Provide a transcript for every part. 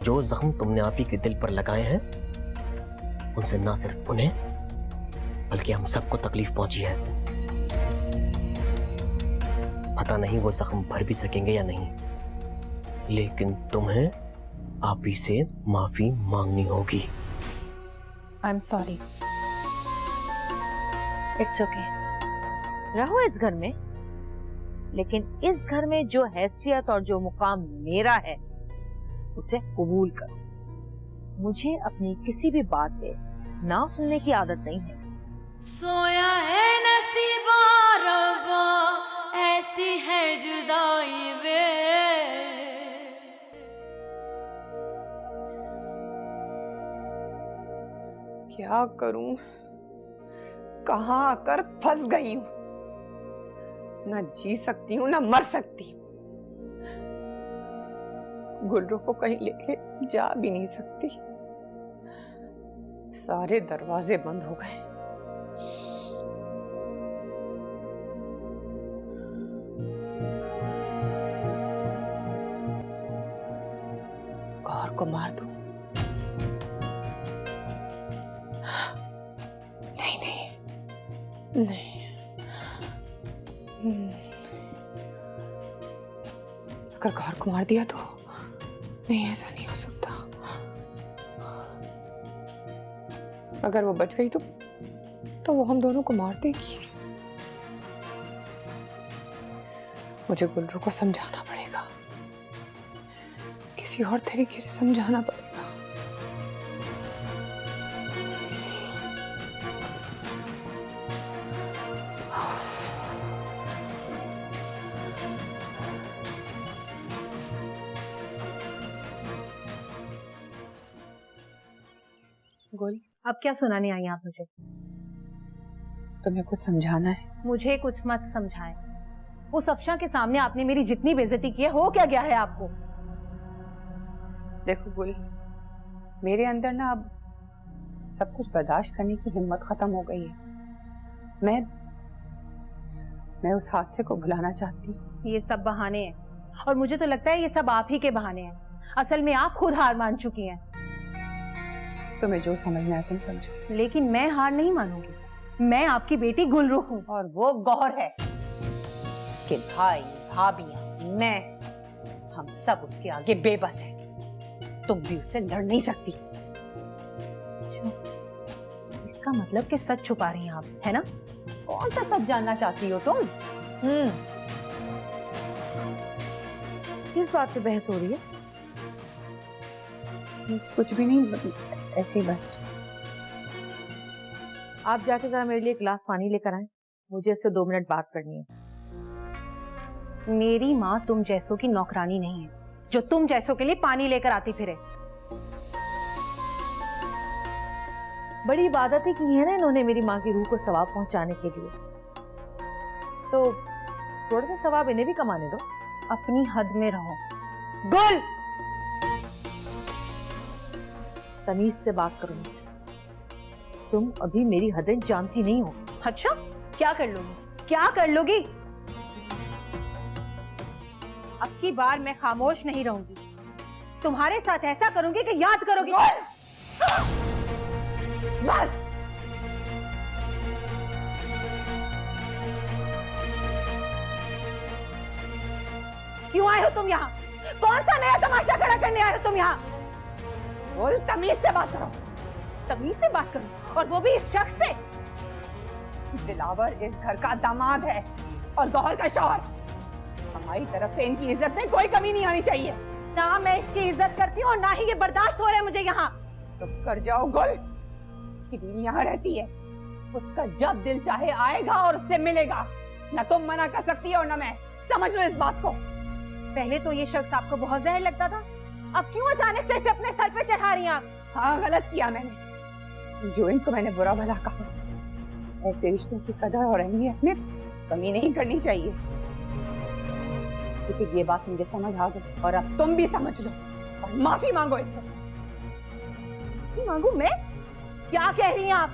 जो जख्म तुमने आप ही के दिल पर लगाए हैं, उनसे ना सिर्फ उन्हें बल्कि हम सबको तकलीफ पहुंची है। पता नहीं वो जख्म भर भी सकेंगे या नहीं, लेकिन तुम्हें आप ही से माफी मांगनी होगी। I am sorry. It's okay. रहो इस घर में, लेकिन इस घर में जो हैसियत और जो मुकाम मेरा है उसे कबूल करो। मुझे अपनी किसी भी बात पे ना सुनने की आदत नहीं है। सोया है नसीबा रब्बा, ऐसी है जुदाई वे। क्या करूं, कहां आकर फंस गई हूं। ना जी सकती हूं ना मर सकती। गुलरू को कहीं लेके जा भी नहीं सकती। सारे दरवाजे बंद हो गए। गौर को मार दूं? नहीं नहीं नहीं। अगर गौर को मार दिया तो नहीं, ऐसा नहीं हो सकता। अगर वो बच गई तो वो हम दोनों को मार देगी। मुझे गुलरू को समझाना पड़ेगा, किसी और तरीके से समझाना पड़ेगा। गुल, अब क्या सुनाने आई आप मुझे? तुम्हें कुछ समझाना है? मुझे कुछ मत समझाएं। उस अफशा के सामने आपने मेरी जितनी बेइज्जती की है, हो क्या गया है आपको? देखो गुल, मेरे अंदर ना अब सब कुछ बर्दाश्त करने की हिम्मत खत्म हो गई है। मैं उस हादसे को भुलाना चाहती हूँ। ये सब बहाने हैं, और मुझे तो लगता है ये सब आप ही के बहाने हैं। असल में आप खुद हार मान चुकी हैं। तुम्हें जो समझना है तुम समझो। लेकिन मैं हार नहीं मानूंगी। मैं आपकी बेटी गुलरू हूँ और वो गौहर है। उसके भाई भाभियां, मैं, हम सब उसके आगे बेबस हैं। तुम भी उससे लड़ नहीं सकती। इसका मतलब कि सच छुपा रही हैं आप, है ना? कौन सा सच जानना चाहती हो तुम? किस बात पे बहस हो रही है? कुछ भी नहीं, ऐसे ही बस। आप जाके जरा मेरे लिए एक गिलास पानी लेकर आएं। मुझे इससे 2 मिनट बात करनी है। मेरी माँ तुम जैसों की नौकरानी नहीं है, जो तुम जैसों के लिए पानी लेकर आती फिरे। बड़ी इबादत ही की है ना इन्होंने मेरी माँ की रूह को सवाब पहुंचाने के लिए, तो थोड़ा सा सवाब इन्हें भी कमाने दो। अपनी हद में रहो। गुल, तमीज से बात करो मुझसे। तुम अभी मेरी हदें जानती नहीं हो। अच्छा, क्या कर लोगी? क्या कर लोगी? अब की बार मैं खामोश नहीं रहूंगी। तुम्हारे साथ ऐसा करूंगी कि याद करोगी। बस। क्यों आए हो तुम यहाँ? कौन सा नया तमाशा खड़ा करने आए हो तुम यहाँ? बोल, तमीज से बात करो। तमीज से बात करो, और वो भी इस शख्स से। दिलावर इस घर का दामाद है और गौहर का शौहर। हमारी तरफ से इनकी इज्जत में कोई कमी नहीं आनी चाहिए। ना मैं इसकी इज्जत करती हूँ और ना ही ये बर्दाश्त हो रहा है मुझे यहाँ। तो कर जाओ गुल। इसकी बीवी यहाँ रहती है, उसका जब दिल चाहे आएगा और उससे मिलेगा। ना तुम मना कर सकती हो ना मैं। समझ लो इस बात को। पहले तो ये शख्स आपको बहुत जहर लगता था, अब क्यों अचानक से इसे अपने सर पे चढ़ा रही हैं आप? हाँ, गलत किया मैंने। जो इनको मैंने बुरा भला कहा। ऐसे रिश्तों की कदर और अहमियत में कमी नहीं करनी चाहिए। क्योंकि ये बात मुझे समझ आ गई, और अब तुम भी समझ लो और माफी मांगो इससे। माफी मांगू मैं? क्या कह रही हैं आप?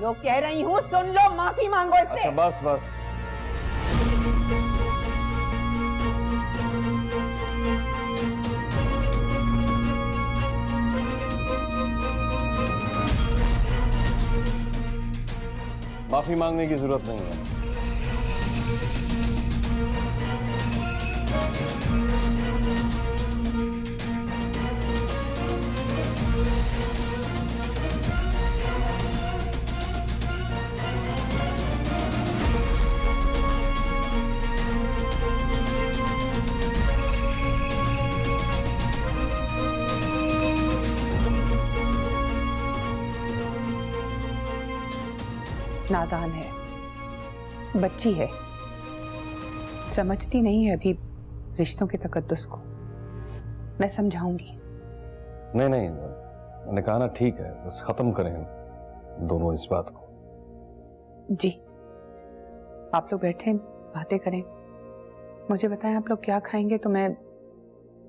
जो कह रही हूँ सुन लो, माफी मांगो इससे। अच्छा बस बस। माफी मांगने की जरूरत नहीं है। नादान है, बच्ची है, समझती नहीं है अभी रिश्तों के तकद्दुस को। मैं समझाऊंगी। नहीं नहीं, मैंने कहा ना, ठीक है, बस खत्म करें हम दोनों इस बात को। जी, आप लोग बैठे बातें करें। मुझे बताएं आप लोग क्या खाएंगे तो मैं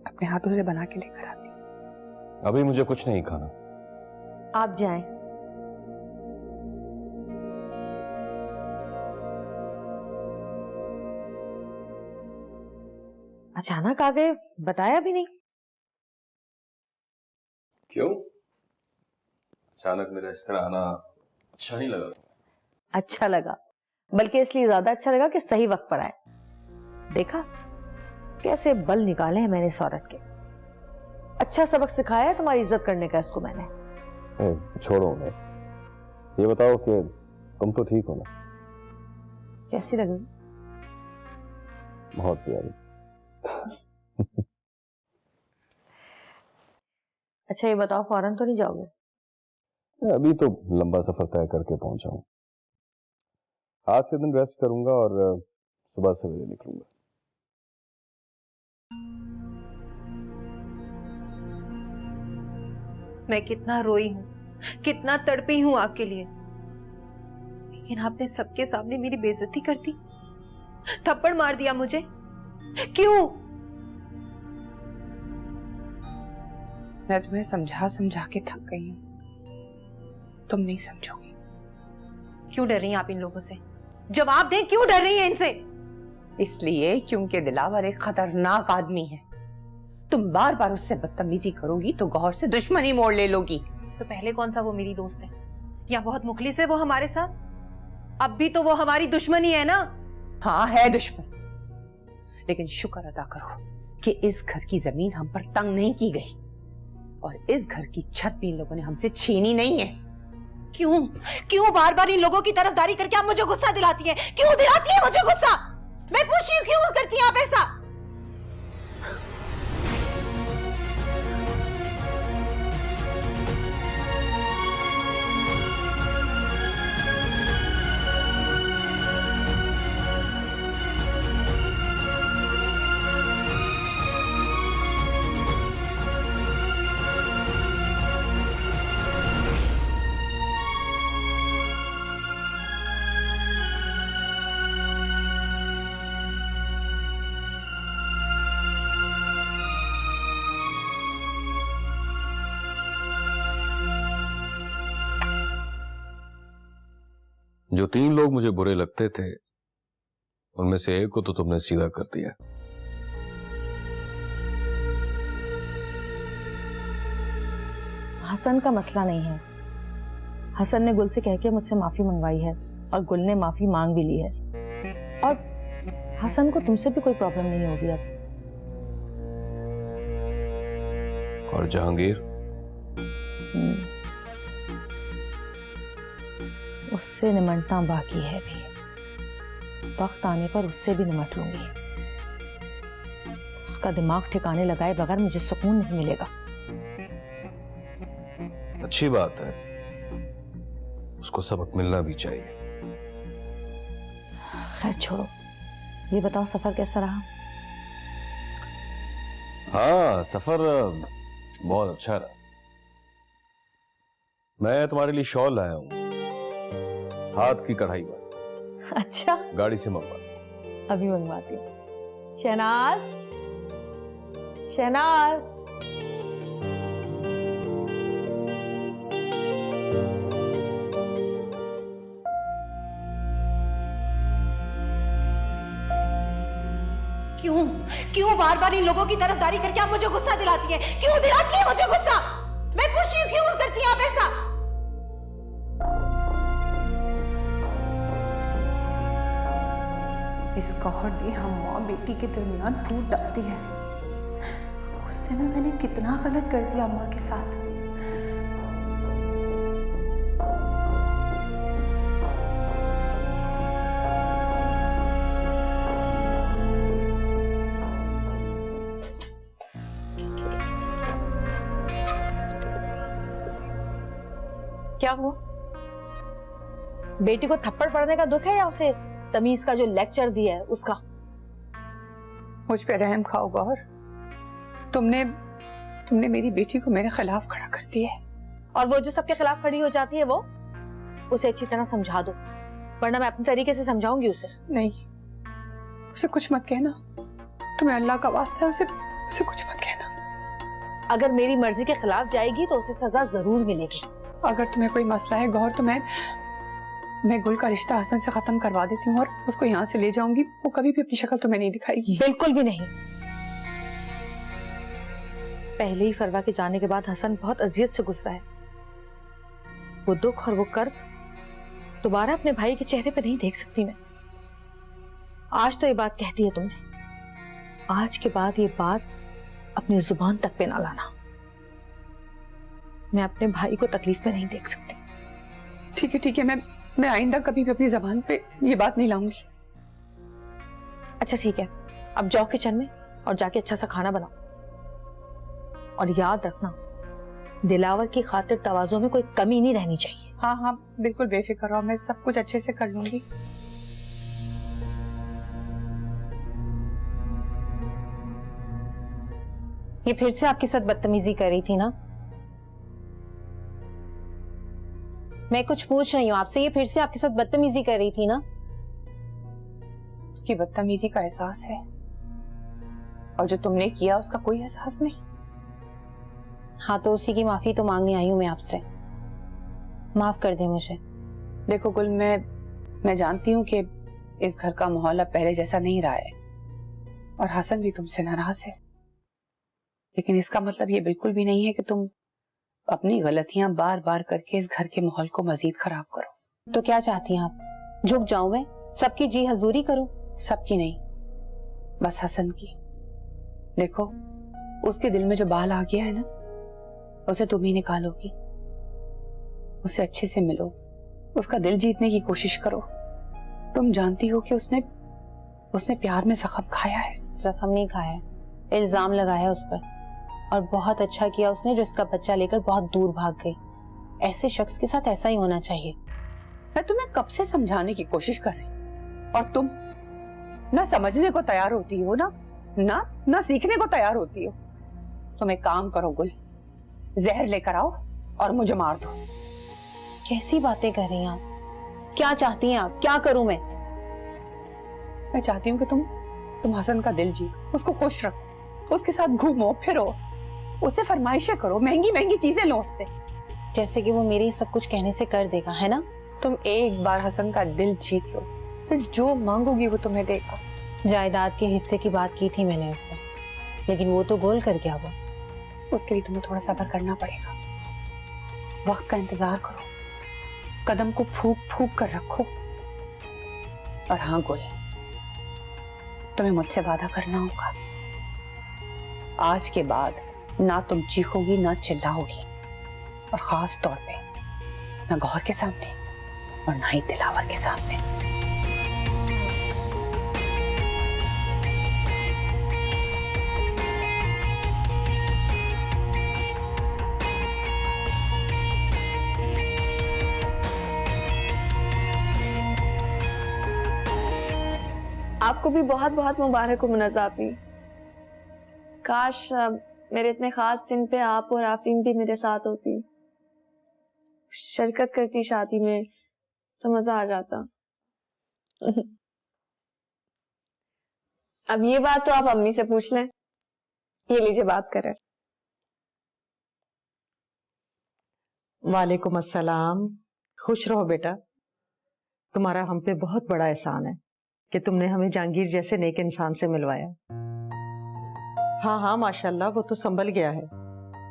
अपने हाथों से बना के लेकर आती हूँ। अभी मुझे कुछ नहीं खाना। आप जाएं। अचानक आ गए, बताया भी नहीं। क्यों? अचानक मेरा इस तरह आना अच्छा नहीं लगा? अच्छा लगा, बल्कि इसलिए ज्यादा अच्छा लगा कि सही वक्त पर आए। देखा कैसे बल निकाले हैं मैंने इस औरत के। अच्छा सबक सिखाया है तुम्हारी इज्जत करने का इसको मैंने। छोड़ो उन्हें, ये बताओ कि तुम तो ठीक हो ना? कैसी लगी? बहुत प्यारी। अच्छा ये बताओ, फौरन तो नहीं जाओगे? अभी तो लंबा सफर तय करके पहुंचा हूं। आज के दिन रेस्ट करूंगा और सुबह सवेरे निकलूंगा। मैं कितना रोई हूं, कितना तड़पी हूं आपके लिए, लेकिन आपने सबके सामने मेरी बेइज्जती कर दी, थप्पड़ मार दिया मुझे। क्यों? मैं तुम्हें समझा समझा के थक गई हूँ, तुम नहीं समझोगी। क्यों डर रही हैं आप इन लोगों से? जवाब दें, क्यों डर रही हैं इनसे? इसलिए क्योंकि दिलावर एक खतरनाक आदमी है। तुम बार बार उससे बदतमीजी करोगी तो गौहर से दुश्मनी मोड़ ले लोगी। तो पहले कौन सा वो मेरी दोस्त है या बहुत मुखलिस है वो हमारे साथ? अब भी तो वो हमारी दुश्मनी है ना? हाँ है दुश्मन, लेकिन शुक्र अदा करो कि इस घर की जमीन हम पर तंग नहीं की गई और इस घर की छत भी इन लोगों ने हमसे छीनी नहीं है। क्यों क्यों बार बार इन लोगों की तरफदारी करके आप मुझे गुस्सा दिलाती हैं? क्यों दिलाती है मुझे गुस्सा? मैं पूछ रही हूँ, क्यों करती हैं आप ऐसा? जो 3 लोग मुझे बुरे लगते थे उनमें से एक को तो तुमने सीधा कर दिया। हसन का मसला नहीं है। हसन ने गुल से कह के मुझसे माफी मंगवाई है और गुल ने माफी मांग भी ली है, और हसन को तुमसे भी कोई प्रॉब्लम नहीं होगी अब। और जहांगीर? उससे निमटना बाकी है भी। वक्त आने पर उससे भी निमट लूंगी। उसका दिमाग ठिकाने लगाए बगैर मुझे सुकून नहीं मिलेगा। अच्छी बात है, उसको सबक मिलना भी चाहिए। खैर छोड़ो, ये बताओ सफर कैसा रहा? हाँ, सफर बहुत अच्छा रहा। मैं तुम्हारे लिए शॉल लाया हूं, हाथ की कढ़ाई वाली। अच्छा, गाड़ी से मंगवा। अभी मंगवाती हूँ। शहनाज, शहनाज। क्यों क्यों बार बार इन लोगों की तरफदारी करके आप मुझे गुस्सा दिलाती हैं? क्यों दिलाती है मुझे गुस्सा? मैं पूछ रही हूँ, क्यों करती हैं आप ऐसा? इस कहर ने हम माँ बेटी के दरमियान फूट डाल दी है। उस समय मैंने कितना गलत कर दिया अम्मा के साथ। क्या हुआ? बेटी को थप्पड़ पड़ने का दुख है या उसे तमीज का जो लेक्चर दिया है उसका? मुझ पे रहम खाओ गौर। तुमने मेरी बेटी को मेरे खिलाफ खड़ा कर दिया है। और वो जो सबके खिलाफ खड़ी हो जाती है वो उसे अच्छी तरह समझा दो, वरना मैं अपने तरीके से समझाऊंगी उसे। नहीं, उसे कुछ मत कहना। तुम्हें अल्लाह का वास्ता है, उसे कुछ मत कहना। अगर मेरी मर्जी के खिलाफ जाएगी तो उसे सजा जरूर मिलेगी। अगर तुम्हें कोई मसला है गौर तो मैं गुल का रिश्ता हसन से खत्म करवा देती हूँ और उसको यहाँ से ले जाऊंगी। वो कभी भी अपनी शक्ल तुम्हें नहीं दिखाएगी। बिल्कुल भी नहीं। पहले ही फरवा के जाने के बाद हसन बहुत अजियत से गुजरा है। वो दुख और वो कर्ब दोबारा अपने भाई के चेहरे पे नहीं देख सकती मैं। आज तो ये बात कहती है तुमने, आज के बाद ये बात अपनी जुबान तक पे ना लाना। मैं अपने भाई को तकलीफ में नहीं देख सकती। ठीक है, मैं आइंदा कभी भी अपनी जबान पे ये बात नहीं लाऊंगी। अच्छा ठीक है, अब जाओ किचन में और जाके अच्छा सा खाना बनाओ। और याद रखना, दिलावर की खातिर तवाज़ो में कोई कमी नहीं रहनी चाहिए। हाँ, बिल्कुल बेफिक्र रहो, मैं सब कुछ अच्छे से कर लूंगी। ये फिर से आपके साथ बदतमीजी कर रही थी ना? मैं कुछ पूछ रही हूँ आपसे, ये फिर से आपके साथ बदतमीजी कर रही थी ना? उसकी बदतमीजी का एहसास है और जो तुमने किया उसका कोई एहसास नहीं। हाँ, तो उसी की माफी तो मांगने आई हूँ मैं आपसे। माफ कर दे मुझे। देखो गुल, मैं जानती हूँ कि इस घर का माहौल अब पहले जैसा नहीं रहा है और हसन भी तुमसे नाराज है, लेकिन इसका मतलब ये बिल्कुल भी नहीं है कि तुम अपनी गलतियां बार बार करके इस घर के माहौल को मजीद खराब करो। तो क्या चाहती हैं आप? झुक जाऊं मैं? सबकी जी हजूरी करूं? सबकी नहीं, बस हसन की। देखो, उसके दिल में जो बाल आ गया है ना, उसे तुम ही निकालोगी। उसे अच्छे से मिलो, उसका दिल जीतने की कोशिश करो। तुम जानती हो कि उसने प्यार में जख्म खाया है। जख्म नहीं खाया है, इल्जाम लगाया उस पर। और बहुत अच्छा किया उसने जो इसका बच्चा लेकर बहुत दूर भाग गई। ऐसे शख्स के साथ ऐसा ही होना चाहिए। मैं तुम्हें कब से समझाने की कोशिश कर रही और तुम ना समझने को तैयार होती हो ना सीखने को तैयार होती हो। तुम एक काम करो गुल, जहर लेकर आओ और मुझे मार दो। कैसी बातें कर रही हैं आप? क्या चाहती हैं आप? क्या करूं मैं? मैं चाहती हूँ कि तुम हसन का दिल जीतो, उसको खुश रखो, उसके साथ घूमो फिरो, उसे फरमाइशें करो, महंगी महंगी चीजें लो उससे। जैसे कि वो मेरे सब कुछ कहने से कर देगा, है ना? तुम एक बार हसन का दिल जीत लो, फिर जो मांगोगी वो तुम्हें देगा। जायदाद के हिस्से की बात की थी मैंने उससे, लेकिन वो तो गोल कर गया। वो उसके लिए तुम्हें थोड़ा सब्र करना पड़ेगा। वक्त का इंतजार करो, कदम को फूक फूक कर रखो। और हाँ गुल, तुम्हें मुझसे वादा करना होगा, आज के बाद ना तुम चीखोगी ना चिल्लाओगी, और खास तौर पे ना गौर के सामने और ना ही दिलावर के सामने। आपको भी बहुत बहुत मुबारक हो मुनज़्ज़ा आपी। काश मेरे इतने खास दिन पे आप और आफरीन भी मेरे साथ होती, शिरकत करती शादी में, तो मजा आ जाता। अब ये बात तो आप अम्मी से पूछ लें। ये लीजिए बात करें। वालेकुम अस्सलाम। खुश रहो बेटा, तुम्हारा हम पे बहुत बड़ा एहसान है कि तुमने हमें जहांगीर जैसे नेक इंसान से मिलवाया। हाँ माशाल्लाह, वो तो संभल गया है।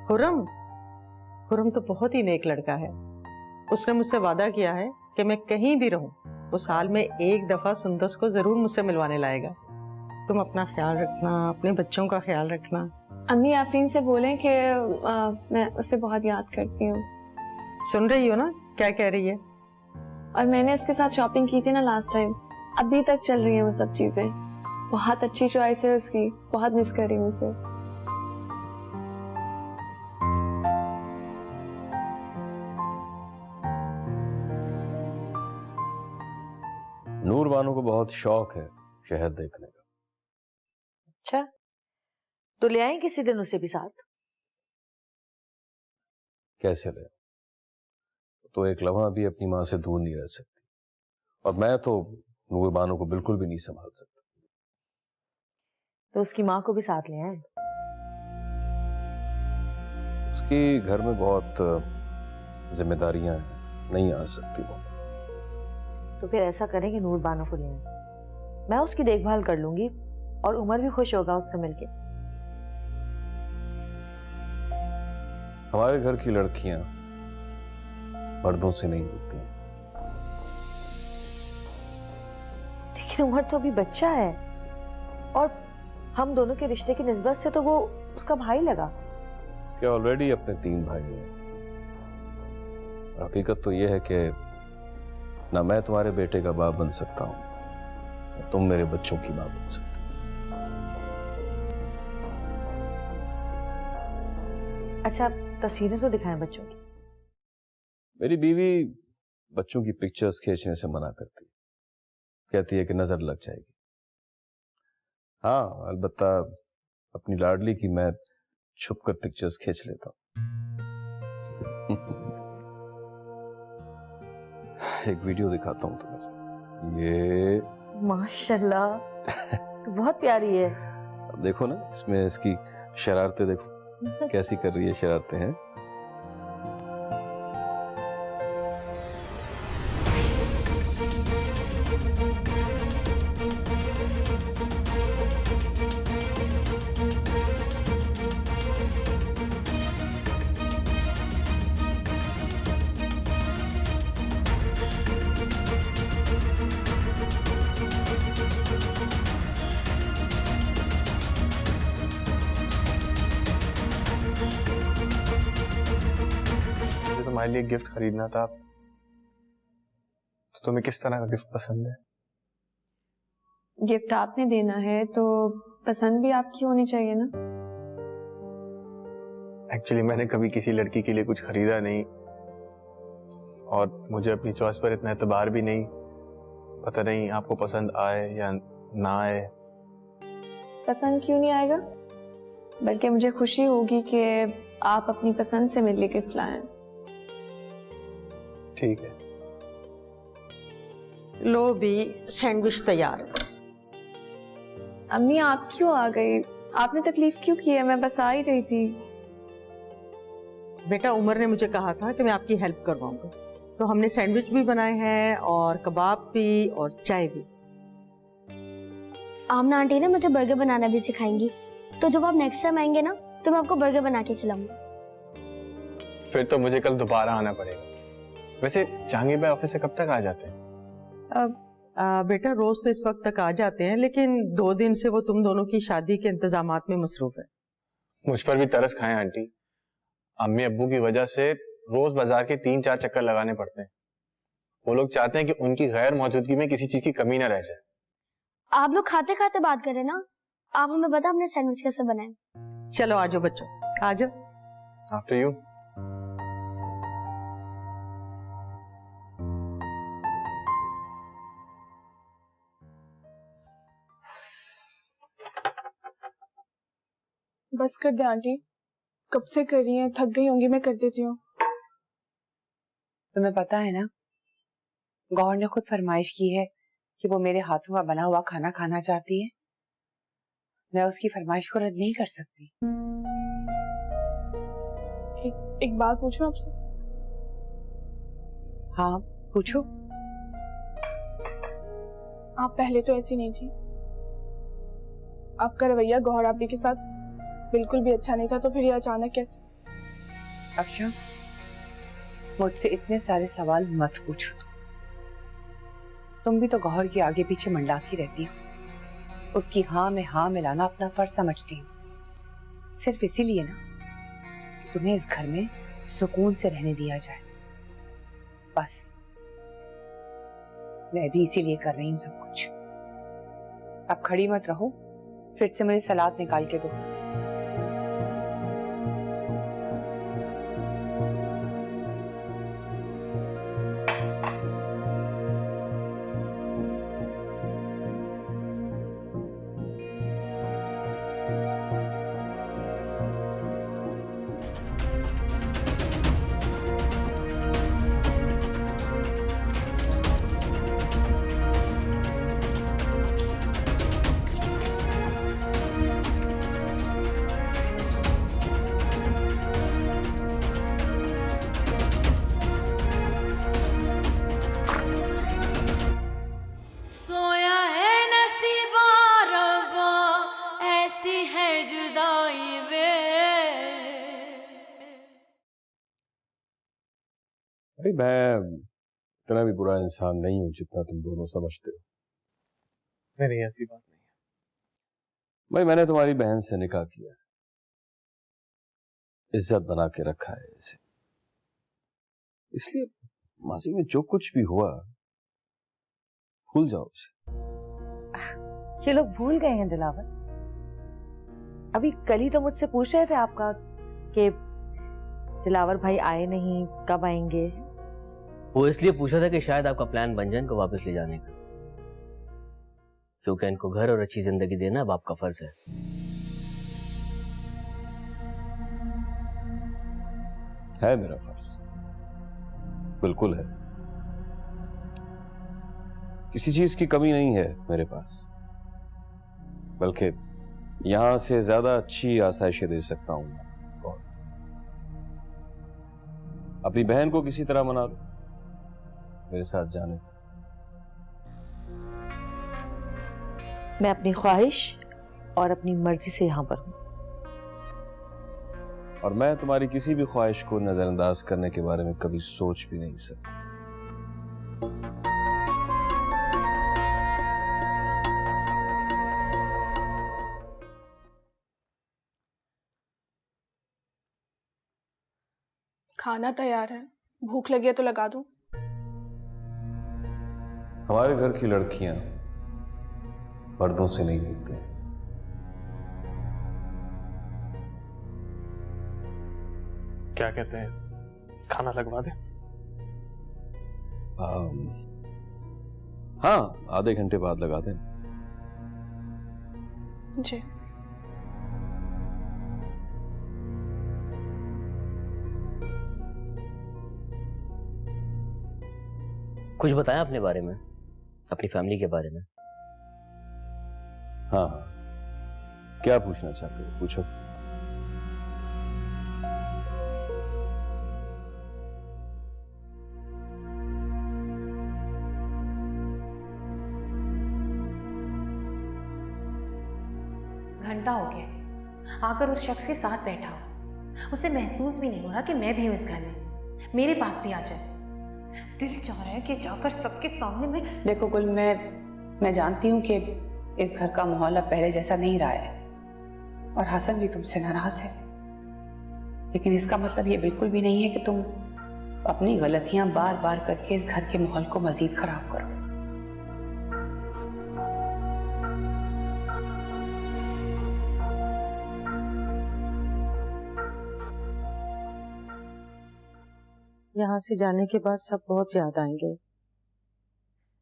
खुरम तो बहुत ही नेक लड़का है। उसने मुझसे वादा किया है कि मैं कहीं भी रहूं वो साल में एक दफा सुंदस को जरूर मुझसे मिलवाने लाएगा। तुम अपना ख्याल रखना, अपने बच्चों का ख्याल रखना। अम्मी आफरीन से बोलें कि मैं उसे बहुत याद करती हूँ। सुन रही हो ना क्या कह रही है? और मैंने इसके साथ शॉपिंग की थी ना लास्ट टाइम, अभी तक चल रही है वो सब चीजें। बहुत अच्छी चॉइस है उसकी, बहुत मिस कर रही हूँ उसे। नूर बानो को बहुत शौक है शहर देखने का। अच्छा, तो ले आए किसी दिन उसे भी साथ। कैसे ले? तो एक लम्हा भी अपनी माँ से दूर नहीं रह सकती, और मैं तो नूर बानो को बिल्कुल भी नहीं संभाल सकता। तो उसकी माँ को भी साथ ले आए। उसकी घर में बहुत जिम्मेदारियां हैं, नहीं आ सकती वो। तो फिर ऐसा करें कि नूर बानो को ले आए, मैं उसकी देखभाल कर लूंगी और उमर भी खुश होगा उससे मिलके। हमारे घर की लड़कियां मर्दों से नहीं मिलती। लेकिन उमर तो अभी बच्चा है, और हम दोनों के रिश्ते की निस्बत से तो वो उसका भाई लगा। उसके ऑलरेडी अपने 3 भाई हैं। हकीकत तो यह है कि ना मैं तुम्हारे बेटे का बाप बन सकता हूं, ना तुम मेरे बच्चों की मां बन सकते। अच्छा, तस्वीरें तो दिखाएं बच्चों की। मेरी बीवी बच्चों की पिक्चर्स खींचने से मना करती है, कहती है कि नजर लग जाएगी। हाँ, अलबत्ता अपनी लाडली की मैं छुप कर पिक्चर्स खींच लेता हूं। एक वीडियो दिखाता हूं तुम्हें। ये माशाल्लाह, तो बहुत प्यारी है। अब देखो ना, इसमें इसकी शरारतें देखो कैसी कर रही है, शरारतें हैं। तुम्हारे लिए गिफ्ट खरीदना था, तो तुम्हें किस तरह का गिफ्ट पसंद है? गिफ्ट आपने देना है तो पसंद भी आपकी होनी चाहिए ना। एक्चुअली मैंने कभी किसी लड़की के लिए कुछ खरीदा नहीं, और मुझे अपनी चॉइस पर इतना एतबार भी नहीं। पता नहीं आपको पसंद आए या ना आए। पसंद क्यों नहीं आएगा, बल्कि मुझे खुशी होगी कि आप अपनी पसंद से मेरे लिए गिफ्ट लाएं। ठीक है। लो भी, सैंडविच तैयार है। अम्मी आप क्यों आ गई? आपने तकलीफ क्यों की है? मैं बस आ ही रही थी। बेटा, उमर ने मुझे कहा था कि मैं आपकी हेल्प करवाऊंगा, तो हमने सैंडविच भी बनाए हैं और कबाब भी और चाय भी। आमना आंटी ने मुझे बर्गर बनाना भी सिखाएंगी, तो जब आप नेक्स्ट टाइम आएंगे ना तो मैं आपको बर्गर बना के खिलाऊंगी। फिर तो मुझे कल दोबारा आना पड़ेगा। वैसे जहांगीर भाई ऑफिस से कब तक आ जाते हैं? बेटा, रोज तो इस वक्त तक आ जाते हैं, लेकिन 2 दिन से वो तुम दोनों की शादी के इंतजामात में मसरूफ है। मुझ पर भी तरस खाएं आंटी। अम्मी अब्बू की वजह से रोज बाजार के 3-4 चक्कर लगाने पड़ते हैं। वो लोग चाहते हैं कि उनकी गैर मौजूदगी में किसी चीज की कमी न रह जाए। आप लोग खाते खाते बात करें ना। आप हमें बता हमने सैंडविच कैसे बनाए। चलो आ जाओ बच्चों, आ जाओ। After you. बस कर दे आंटी, कब से कर रही हैं, थक गई होंगी, मैं कर देती हूँ। तुम्हें पता है ना, गौहर ने खुद फरमाइश की है कि वो मेरे हाथों का बना हुआ खाना खाना चाहती है। मैं उसकी फरमाइश को रद्द नहीं कर सकती। एक बात पूछूं आपसे? हाँ पूछो। आप पहले तो ऐसी नहीं थी। आपका रवैया गौहर आपी के साथ बिल्कुल भी अच्छा नहीं था, तो फिर ये अचानक कैसे? अफशा, मुझसे इतने सारे सवाल मत पूछो। तुम भी तो गौहर के आगे पीछे मंडलाती रहती हो। उसकी हाँ में हाँ मिलाना अपना फर्ज समझती हूँ, सिर्फ इसीलिए ना कि तुम्हें इस घर में सुकून से रहने दिया जाए। बस मैं भी इसीलिए कर रही हूँ सब कुछ। अब खड़ी मत रहो, फ्रिज से मुझे सलाद निकाल के दो। सोया है नसीबा रब्बा, ऐसी है जुदाई वे। भाई मैं इतना भी बुरा इंसान नहीं हूं जितना तुम दोनों समझते हो। नहीं, ऐसी बात नहीं है भाई मैंने तुम्हारी बहन से निकाह किया है, इज्जत बना के रखा है इसे, इसलिए माजी में जो कुछ भी हुआ भूल जाओ उसे। ये लोग भूल गए हैं दिलावर। अभी कल ही तो मुझसे पूछ रहे थे आपका कि दिलावर भाई आए नहीं, कब आएंगे। वो इसलिए पूछा था कि शायद आपका प्लान बन जाए इनको वापस ले जाने का, क्योंकि इनको घर और अच्छी जिंदगी देना अब आपका फर्ज है। मेरा फर्ज बिल्कुल है, किसी चीज की कमी नहीं है मेरे पास, बल्कि यहां से ज्यादा अच्छी आसाइशें दे सकता हूं। और अपनी बहन को किसी तरह मना लो मेरे साथ जाने को। मैं अपनी ख्वाहिश और अपनी मर्जी से यहाँ पर हूँ, और मैं तुम्हारी किसी भी ख्वाहिश को नजरअंदाज करने के बारे में कभी सोच भी नहीं सकता। खाना तैयार है, भूख लगी है तो लगा दूं? हमारे घर की लड़कियां पर्दों से नहीं मिलते। क्या कहते हैं, खाना लगवा दे? हाँ, आधे घंटे बाद लगा दें। जी। कुछ बताया अपने बारे में, अपनी फैमिली के बारे में? हाँ, क्या पूछना चाहते हो, पूछो। घंटा हो गया आकर उस शख्स के साथ बैठा हो, उसे महसूस भी नहीं हो रहा कि मैं भी हूं इस घर में, मेरे पास भी आ जाए। दिल चाह रहा है कि जाकर सबके सामने में। देखो गुल, मैं जानती हूँ कि इस घर का माहौल अब पहले जैसा नहीं रहा है और हसन भी तुमसे नाराज है, लेकिन इसका मतलब ये बिल्कुल भी नहीं है कि तुम अपनी गलतियां बार बार करके इस घर के माहौल को मजीद खराब करो। यहाँ से जाने के बाद सब बहुत याद आएंगे,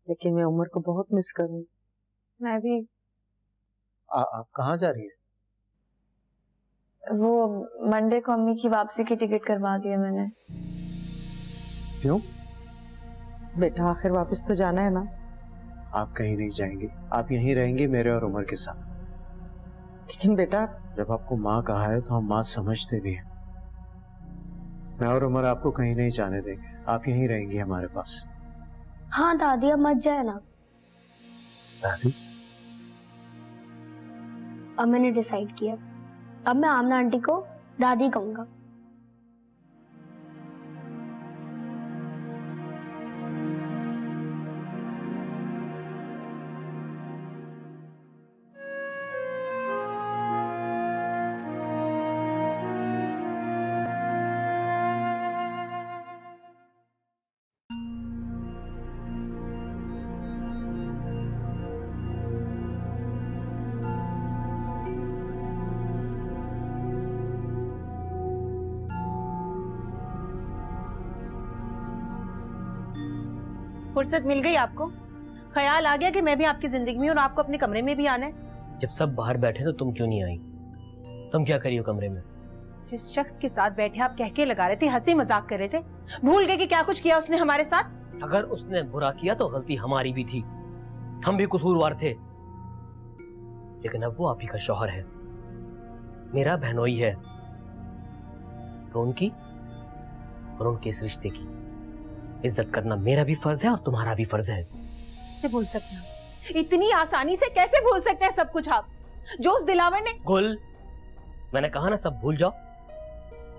लेकिन मैं उमर को बहुत मिस करूंगी। मैं भी। आप कहाँ जा रही है? वो मंडे को अम्मी की वापसी की टिकट करवा दी है मैंने। क्यों? बेटा आखिर वापस तो जाना है ना। आप कहीं नहीं जाएंगी, आप यहीं रहेंगी मेरे और उमर के साथ। लेकिन बेटा, जब आपको माँ कहा है तो हम माँ समझते भी हैं। मैं और उमर आपको कहीं नहीं जाने देंगे, आप यहीं रहेंगी हमारे पास। हाँ दादी, अब मत जाए ना। दादी? अब मैंने डिसाइड किया, अब मैं आमना आंटी को दादी कहूंगा। फुर्सत मिल गई आपको? ख्याल आ गया कि मैं भी आपकी जिंदगी में और आपको अपने कमरे में भी आना है? जब सब बाहर बैठे तो तुम क्यों नहीं आई? तुम क्या करी हो कमरे में? जिस शख्स के साथ बैठे आप कह के लगा रहे थे, हंसी मजाक कर रहे थे, भूल गए कि क्या कुछ किया उसने हमारे साथ? अगर उसने बुरा किया तो गलती हमारी भी थी, हम भी कसूरवार थे, लेकिन अब वो आप ही का शौहर है, मेरा बहनोई है, तो उनकी और उनके इस रिश्ते की इज्जत करना मेरा भी फर्ज है और तुम्हारा भी फर्ज है। कैसे भूल सकते हैं? इतनी आसानी से कैसे भूल सकते हैं सब कुछ आप, जो उस दिलावर ने? गुल, मैंने कहा ना सब भूल जाओ,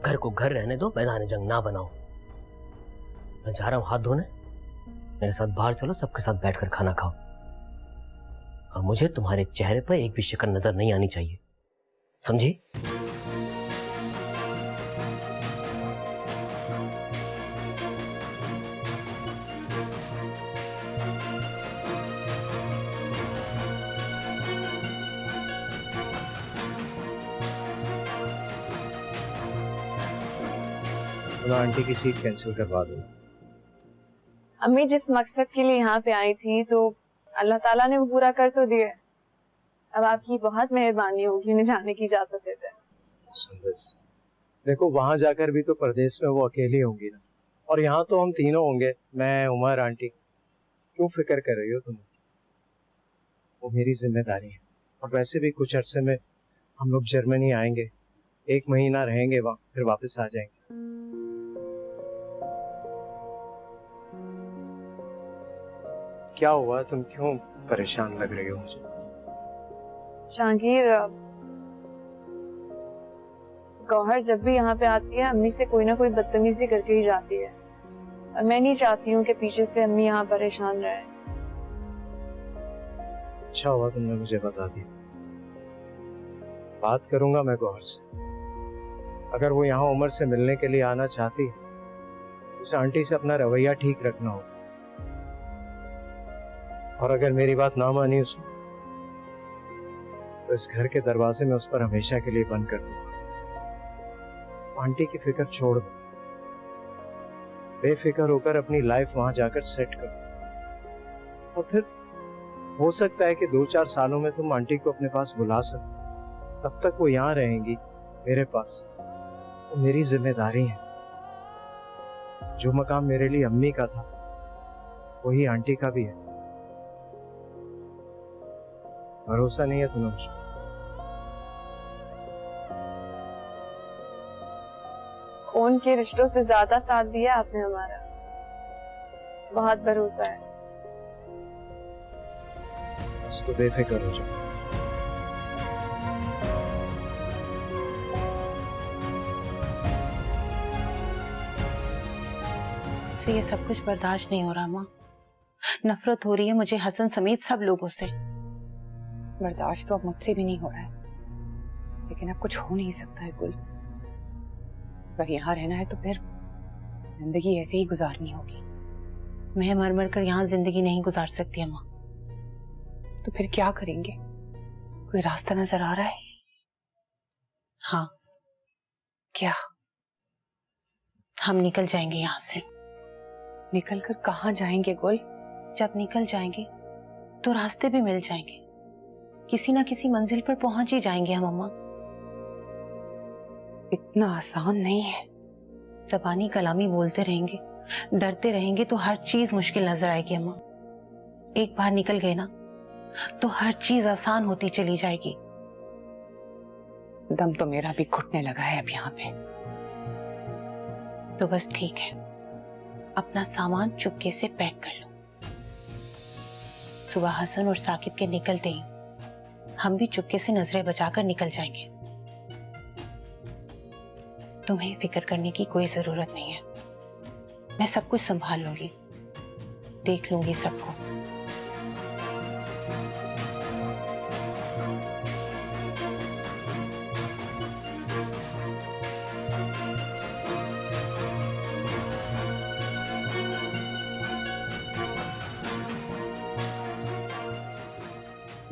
घर को घर रहने दो, मैदान जंग ना बनाओ। मैं जा रहा हूं हाथ धोने, मेरे साथ बाहर चलो, सबके साथ बैठकर खाना खाओ, और मुझे तुम्हारे चेहरे पर एक भी शिकन नजर नहीं आनी चाहिए, समझी? आंटी की सीट कैंसिल करवा दो। अम्मी जिस मकसद के लिए यहाँ पे आई थी तो अल्लाह ताला ने वो पूरा कर तो दिया। अब आपकी बहुत मेहरबानी होगी उन्हें जाने की इजाजत देते। सुंदस, देखो वहां जाकर भी तो परदेश में वो अकेली होंगी ना, और यहाँ तो हम तीनों होंगे, मैं, उमर, आंटी। क्यों फिक्र कर रही हो तुम? वो मेरी जिम्मेदारी है, और वैसे भी कुछ अरसे में हम लोग जर्मनी आएंगे, 1 महीना रहेंगे वहाँ, फिर वापस आ जाएंगे। क्या हुआ, तुम क्यों परेशान लग रही हो मुझे? जहांगीर, गौहर जब भी यहाँ पे आती है अम्मी से कोई ना कोई बदतमीजी करके ही जाती है, और मैं नहीं चाहती हूँ कि पीछे से अम्मी यहाँ परेशान रहे। अच्छा हुआ तुमने मुझे बता दिया, बात करूंगा मैं गौहर से। अगर वो यहाँ उमर से मिलने के लिए आना चाहती है, उसे आंटी से अपना रवैया ठीक रखना होगा, और अगर मेरी बात ना मानी उसने, तो इस घर के दरवाजे में उस पर हमेशा के लिए बंद कर दूंगा। आंटी की फिक्र छोड़ दो, बेफिक्र होकर अपनी लाइफ वहां जाकर सेट करो, और फिर हो सकता है कि 2-4 सालों में तुम आंटी को अपने पास बुला सको। तब तक वो यहाँ रहेंगी मेरे पास, वो मेरी जिम्मेदारी है। जो मकाम मेरे लिए अम्मी का था वही आंटी का भी है। भरोसा नहीं है तुम्हें मुझ पर? खून के रिश्तों से ज्यादा साथ दिया आपने हमारा, बहुत भरोसा है। बस तो बेफिक्र हो जाओ। से ये सब कुछ बर्दाश्त नहीं हो रहा माँ, नफरत हो रही है मुझे हसन समेत सब लोगों से। बर्दाश्त तो अब मुझसे भी नहीं हो रहा है, लेकिन अब कुछ हो नहीं सकता है गुल। अगर यहाँ रहना है तो फिर जिंदगी ऐसे ही गुजारनी होगी। मैं मर मर कर यहाँ जिंदगी नहीं गुजार सकती अम्मा। तो फिर क्या करेंगे? कोई रास्ता नजर आ रहा है? हाँ, क्या? हम निकल जाएंगे यहाँ से। निकल कर कहाँ जाएंगे गुल? जब निकल जाएंगे तो रास्ते भी मिल जाएंगे, किसी ना किसी मंजिल पर पहुंच ही जाएंगे हम अम्मा। इतना आसान नहीं है। ज़बानी कलामी बोलते रहेंगे, डरते रहेंगे तो हर चीज मुश्किल नजर आएगी अम्मा। एक बार निकल गए ना तो हर चीज आसान होती चली जाएगी। दम तो मेरा भी घुटने लगा है अब यहाँ पे। तो बस ठीक है, अपना सामान चुपके से पैक कर लो। सुबह हसन और साकिब के निकलते ही हम भी चुपके से नजरें बचाकर निकल जाएंगे। तुम्हें फिक्र करने की कोई जरूरत नहीं है, मैं सब कुछ संभाल लूंगी, देख लूंगी सबको।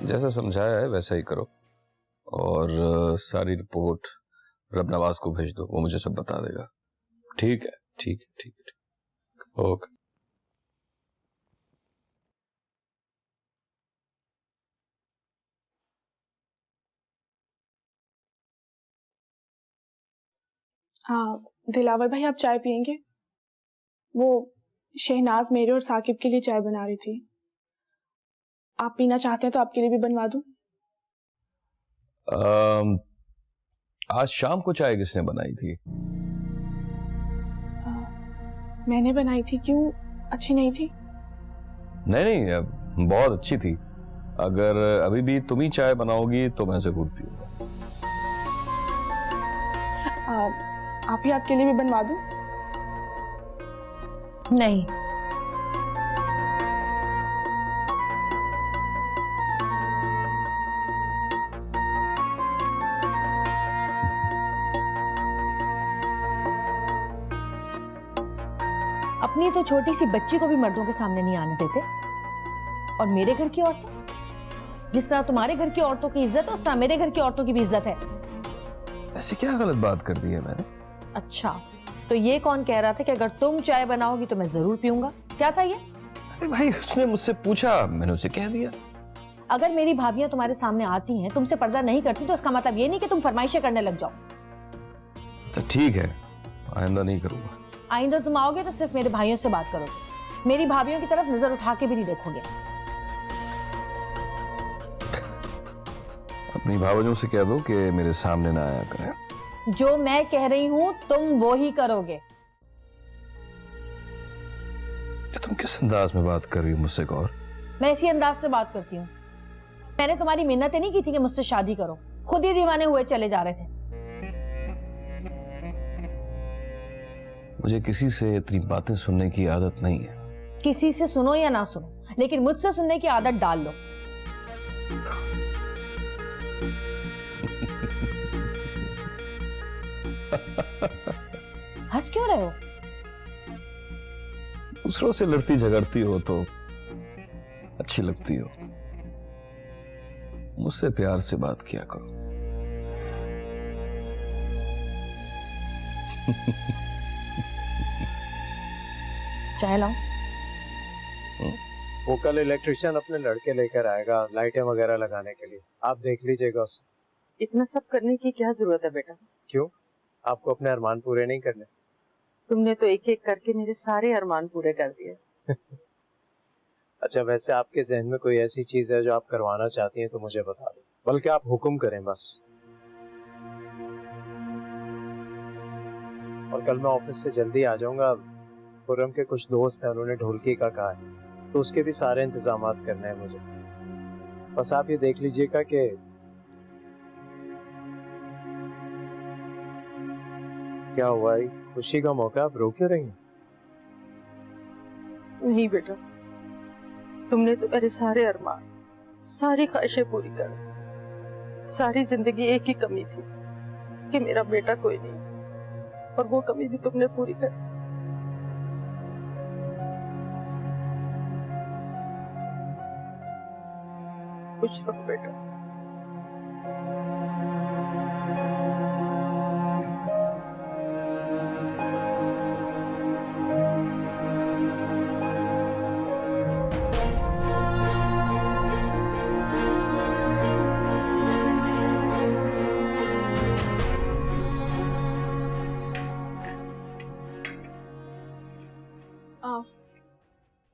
जैसा समझाया है वैसा ही करो, और सारी रिपोर्ट रब नवाज को भेज दो, वो मुझे सब बता देगा। ठीक है, ठीक है, ठीक है, ठीक। ओके। हाँ दिलावर भाई, आप चाय पियेंगे? वो शहनाज मेरे और साकिब के लिए चाय बना रही थी। आप पीना चाहते हैं तो आपके लिए भी बनवा दूं? आज शाम को चाय किसने बनाई थी? मैंने बनाई थी। क्यों, अच्छी नहीं थी? नहीं, बहुत अच्छी थी। अगर अभी भी तुम ही चाय बनाओगी तो मैं जरूर पीऊंगा। आप ही आपके लिए भी बनवा दूं? नहीं, अपनी तो छोटी सी बच्ची को भी मर्दों के सामने नहीं आने देते, और मेरे घर की औरतों, जिस तरह तुम्हारे घर की औरतों की इज्जत है उस तरह मेरे घर की औरतों की भी इज्जत है। ऐसी क्या गलत बात कर दी है मैंने? अच्छा, तो ये कौन कह रहा था कि अगर तुम चाय बनाओगी तो मैं जरूर पीऊंगा? क्या था ये? अरे भाई, उसने मुझसे पूछा, मैंने उसे कह दिया। अगर मेरी भाभियां तुम्हारे सामने आती हैं, तुमसे पर्दा नहीं करती, तो इसका मतलब ये नहीं कि तुम फरमाइशें करने लग जाओ। अच्छा ठीक है, आइंदा नहीं करूंगा। आइंदा तुम आओगे तो सिर्फ मेरे भाइयों से बात करोगे, मेरी भाभियों की तरफ नजर उठा के भी नहीं देखोगे। अपनी भावजों से कह दो कि मेरे सामने ना आया करें। जो मैं कह रही हूं तुम वो ही करोगे। तुम किस अंदाज में बात कर रही हो मुझसे गौर? मैं इसी अंदाज से बात करती हूँ। मैंने तुम्हारी मिन्नतें नहीं की थी कि मुझसे शादी करो, खुद ही दीवाने हुए चले जा रहे थे। मुझे किसी से इतनी बातें सुनने की आदत नहीं है। किसी से सुनो या ना सुनो, लेकिन मुझसे सुनने की आदत डाल लो। हंस क्यों रहे हो? दूसरों से लड़ती झगड़ती हो तो अच्छी लगती हो। मुझसे प्यार से बात किया करो। चाय लाऊं? वो कल इलेक्ट्रिशियन अपने लड़के लेकर आएगा लाइटें वगैरह लगाने के लिए, आप देख लीजिएगा उसे। इतना सब करने की क्या जरूरत है बेटा? क्यों, आपको अपने अरमान पूरे नहीं करने? तुमने तो एक एक करके मेरे सारे अरमान पूरे कर दिए। अच्छा, वैसे आपके जहन में कोई ऐसी चीज है जो आप करवाना चाहती हैं तो मुझे बता दो, बल्कि आप हुक्म करें बस। और कल मैं ऑफिस से जल्दी आ जाऊंगा। खुर्रम के कुछ दोस्त हैं, उन्होंने ढोलकी का कहा है, तो उसके भी सारे इंतजामात करने हैं मुझे। बस आप ये देख लीजिएगा कि क्या हुआ है, खुशी का मौका, आप रो क्यों रही हैं? नहीं बेटा, तुमने तो मेरे सारे अरमान, सारी ख्वाहिशें पूरी कर दी। सारी जिंदगी एक ही कमी थी कि मेरा बेटा कोई नहीं, और वो कमी भी तुमने पूरी कर दी। खुश रहो बेटा।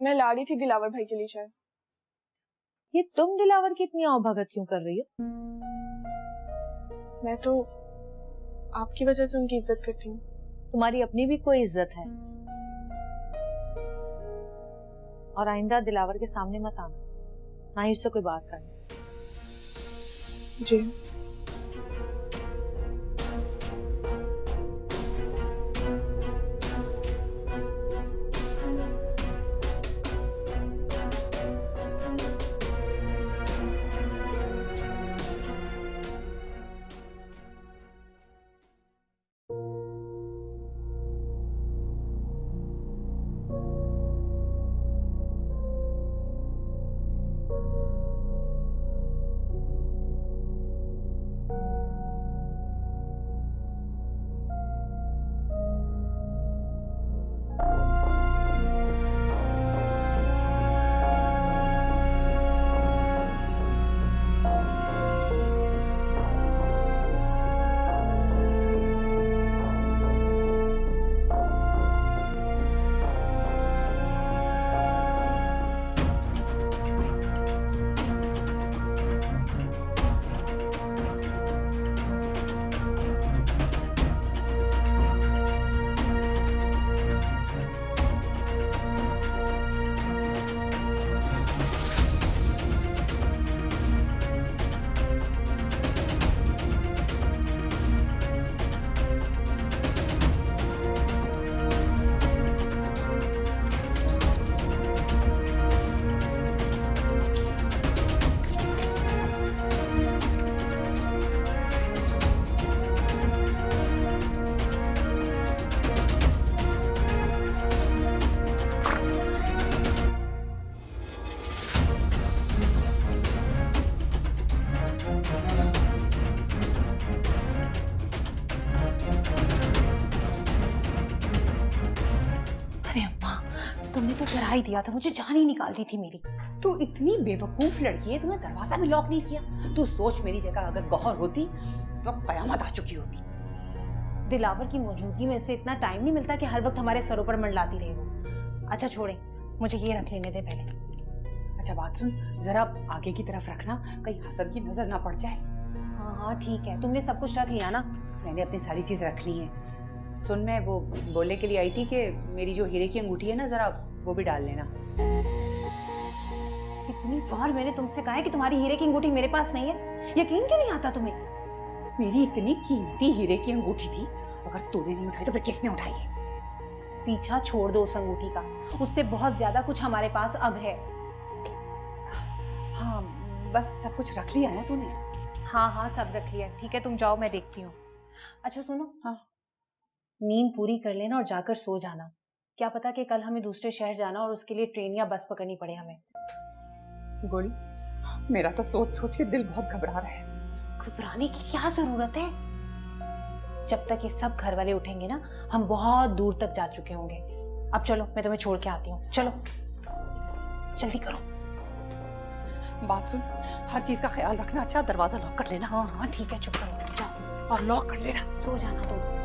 मैं ला रही थी दिलावर भाई के लिए चाय। ये तुम दिलावर की इतनी आवभगत क्यों कर रही हो? मैं तो आपकी वजह से उनकी इज्जत करती हूँ। तुम्हारी अपनी भी कोई इज्जत है, और आइंदा दिलावर के सामने मत आना, ना ही उससे कोई बात करना। जी। तूने तो डरा ही दिया था, मुझे जान ही निकाल दी थी मेरी। तू इतनी बेवकूफ लड़की है, तूने दरवाजा भी लॉक नहीं किया। तू सोच, मेरी जगह अगर गौहर होती तो कयामत आ चुकी होती। दिलावर की मौजूदगी में से इतना टाइम नहीं मिलता कि हर वक्त हमारे सरों पर मंडलाती रहे वो। अच्छा छोड़े, मुझे ये रख लेने दे पहले। अच्छा बात सुन, जरा आगे की तरफ रखना, कहीं हसन की नजर ना पड़ जाए। हाँ हाँ ठीक है, तुमने सब कुछ रख लिया ना? मैंने अपनी सारी चीज रख ली है। सुन, मैं वो बोलने के लिए आई थी कि मेरी जो हीरे की अंगूठी है ना, जरा वो भी डाल लेना। कितनी बार मैंने तुमसे कहा है कि तुम्हारी हीरे की अंगूठी मेरे पास नहीं है, यकीन क्यों नहीं आता तुम्हें? मेरी इतनी कीमती हीरे की अंगूठी थी, अगर तूने नहीं उठाई तो फिर किसने उठाई है? पीछा छोड़ दो उस अंगूठी का, उससे बहुत ज्यादा कुछ हमारे पास अब है। हाँ बस सब कुछ रख लिया है तूने? हाँ हाँ सब रख लिया। ठीक है तुम जाओ, मैं देखती हूँ। अच्छा सुनो, हाँ नींद पूरी कर लेना और जाकर सो जाना। क्या पता कि कल हमें दूसरे शहर जाना और उसके लिए ट्रेन या बस पकड़नी पड़े हमें। गोली, मेरा तो सोच सोच के दिल बहुत घबरा रहा है। घबराने की क्या जरूरत है? जब तक ये सब घर वाले उठेंगे ना, हम बहुत दूर तक जा चुके होंगे। अब चलो, मैं तुम्हें छोड़ के आती हूँ। चलो जल्दी करो। बात सुन, हर चीज का ख्याल रखना। अच्छा दरवाजा लॉक कर लेना। हाँ हाँ ठीक है, चुप करो, जाओ और लॉक कर लेना। सो जाना तुम।